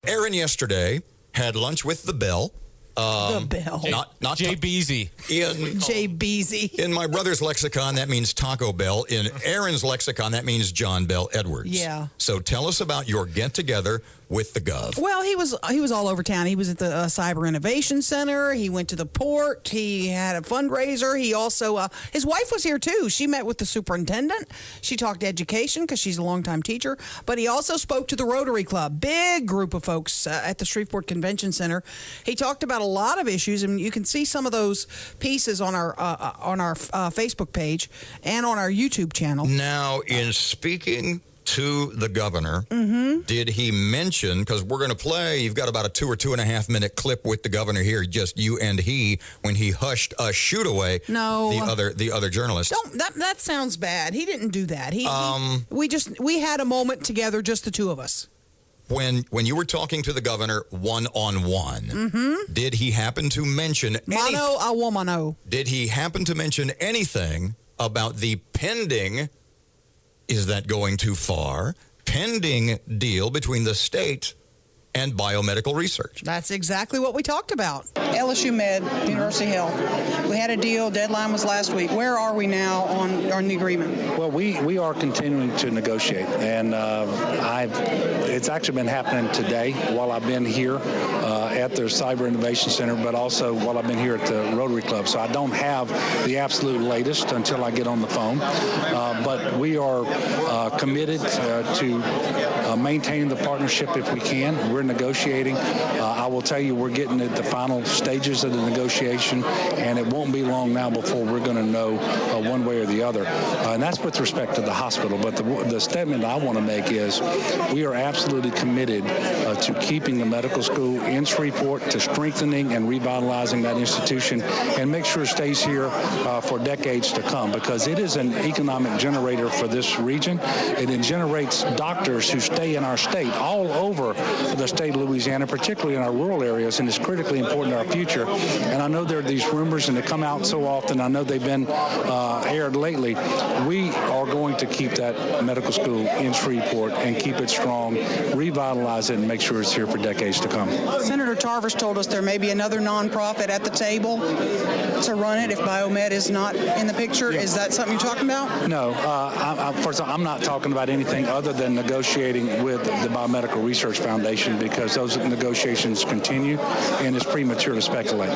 Aaron yesterday had lunch with the Bell. The Bell. Not Jay Beasy. Jay Beasy. In my brother's lexicon, that means Taco Bell. In Aaron's lexicon, that means John Bel Edwards. Yeah. So tell us about your get-together with the Gov. Well, he was all over town. He was at the Cyber Innovation Center. He went to the port. He had a fundraiser. He also, his wife was here too. She met with the superintendent. She talked education because she's a longtime teacher. But he also spoke to the Rotary Club, big group of folks at the Shreveport Convention Center. He talked about a lot of issues, and you can see some of those pieces on our Facebook page and on our YouTube channel. Now, in speaking to the governor, did he mention, because we're going to play, you've got about a 2 or 2.5 minute clip with the governor here, just you and he, when he hushed a shoot away the other journalists. That sounds bad. He didn't do that. We had a moment together, just the two of us. When you were talking to the governor one-on-one, did he happen to mention Mano a womano. Did he happen to mention anything about the pending, is that going too far, pending deal between the state and biomedical research? That's exactly what we talked about. LSU Med, University Health. We had a deal. Deadline was last week. Where are we now on the agreement? Well, we are continuing to negotiate, and it's actually been happening today while I've been here at the Cyber Innovation Center, but also while I've been here at the Rotary Club. So I don't have the absolute latest until I get on the phone, but we are committed to maintaining the partnership if we can. We're negotiating. I will tell you, we're getting at the final stages of the negotiation, and it won't be long now before we're going to know one way or the other. And that's with respect to the hospital. But the statement I want to make is we are absolutely committed to keeping the medical school in Shreveport, to strengthening and revitalizing that institution, and make sure it stays here for decades to come, because it is an economic generator for this region, and it generates doctors who stay in our state all over the state of Louisiana, particularly in our rural areas, and it's critically important to our future. And I know there are these rumors, and they come out so often. I know they've been aired lately. We are going to keep that medical school in Shreveport and keep it strong, revitalize it, and make sure it's here for decades to come. Senator Tarver's told us there may be another nonprofit at the table to run it if Biomed is not in the picture. Yeah. Is that something you're talking about? No. First of all, I'm not talking about anything other than negotiating with the Biomedical Research Foundation, because those negotiations continue, and it's premature to speculate.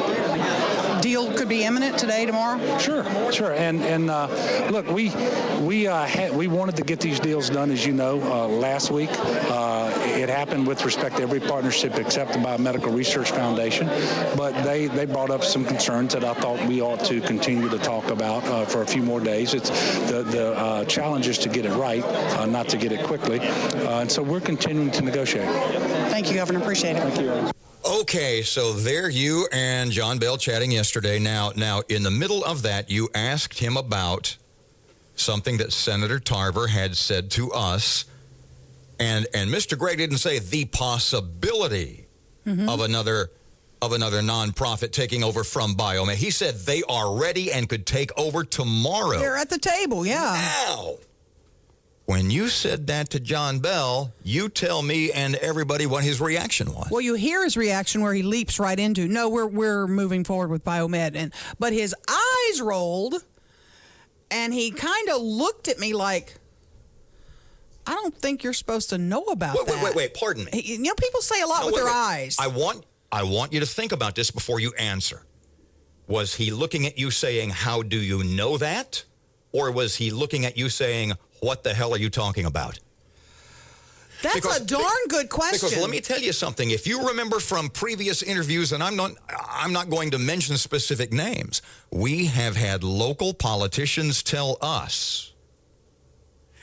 Deal could be imminent today, tomorrow? Sure. And look, we wanted to get these deals done, as you know, last week. It happened with respect to every partnership except the Biomedical Research Foundation, but they brought up some concerns that I thought we ought to continue to talk about for a few more days. It's the challenge is to get it right, not to get it quickly, and so we're continuing to negotiate. Thank you, Governor. Appreciate it. Thank you. Okay, so there you and John Bel chatting yesterday. Now, in the middle of that, you asked him about something that Senator Tarver had said to us, and Mr. Gray didn't say the possibility of another nonprofit taking over from Biomed. He said they are ready and could take over tomorrow. They're at the table, yeah. Now, when you said that to John Bel, you tell me and everybody what his reaction was. Well, you hear his reaction where he leaps right into, no, we're moving forward with Biomed. But his eyes rolled, and he kind of looked at me like, I don't think you're supposed to know about that. Wait, pardon me. You know, people say a lot with their eyes. I want you to think about this before you answer. Was he looking at you saying, how do you know that? Or was he looking at you saying, what the hell are you talking about? That's a darn good question. Because let me tell you something. If you remember from previous interviews, and I'm not going to mention specific names, we have had local politicians tell us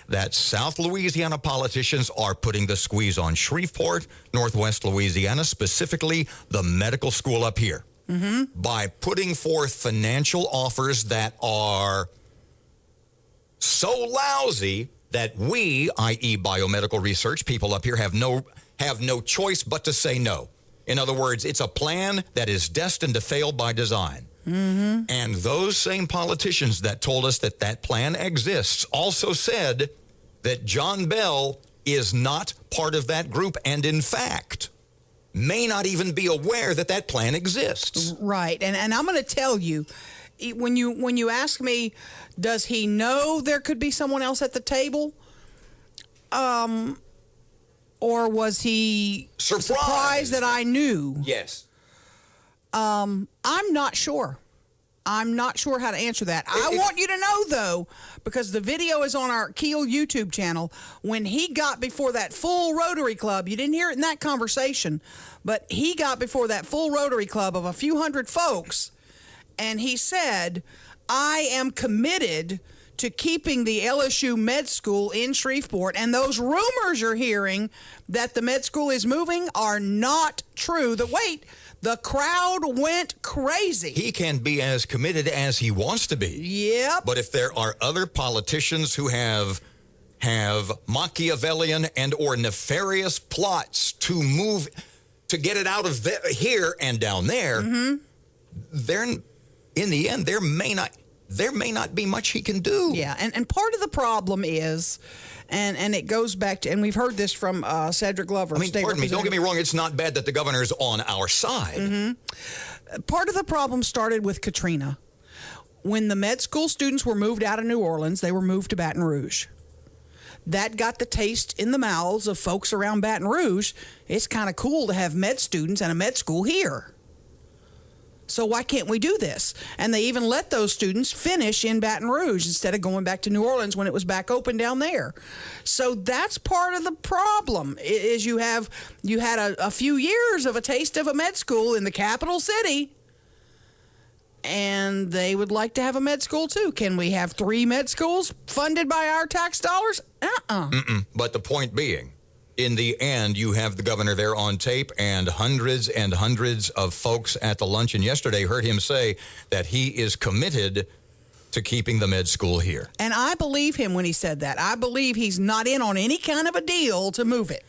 that South Louisiana politicians are putting the squeeze on Shreveport, Northwest Louisiana, specifically the medical school up here, by putting forth financial offers that are so lousy that we, i.e. biomedical research, people up here have no choice but to say no. In other words, it's a plan that is destined to fail by design. And those same politicians that told us that that plan exists also said that John Bel is not part of that group. And in fact, may not even be aware that that plan exists. Right. And I'm going to tell you, when you ask me, does he know there could be someone else at the table? Or was he surprised that I knew? Yes. I'm not sure. I'm not sure how to answer that. I want you to know, though, because the video is on our Keel YouTube channel, when he got before that full Rotary Club, you didn't hear it in that conversation, but he got before that full Rotary Club of a few hundred folks, and he said, I am committed to keeping the LSU med school in Shreveport, and those rumors you're hearing that the med school is moving are not true. The crowd went crazy. He can be as committed as he wants to be. Yep. But if there are other politicians who have Machiavellian and or nefarious plots to get it out of here and down there, they're in the end there may not be much he can do. Yeah, and part of the problem is, and it goes back to, and we've heard this from Cedric Glover. I mean, pardon me, don't get me wrong, it's not bad that the governor's on our side. Part of the problem started with Katrina. When the med school students were moved out of New Orleans, they were moved to Baton Rouge. That got the taste in the mouths of folks around Baton Rouge. It's kind of cool to have med students and a med school here. So why can't we do this? And they even let those students finish in Baton Rouge instead of going back to New Orleans when it was back open down there. So that's part of the problem, is you had a few years of a taste of a med school in the capital city, and they would like to have a med school too. Can we have 3 med schools funded by our tax dollars? But the point being, in the end, you have the governor there on tape, and hundreds of folks at the luncheon yesterday heard him say that he is committed to keeping the med school here. And I believe him when he said that. I believe he's not in on any kind of a deal to move it.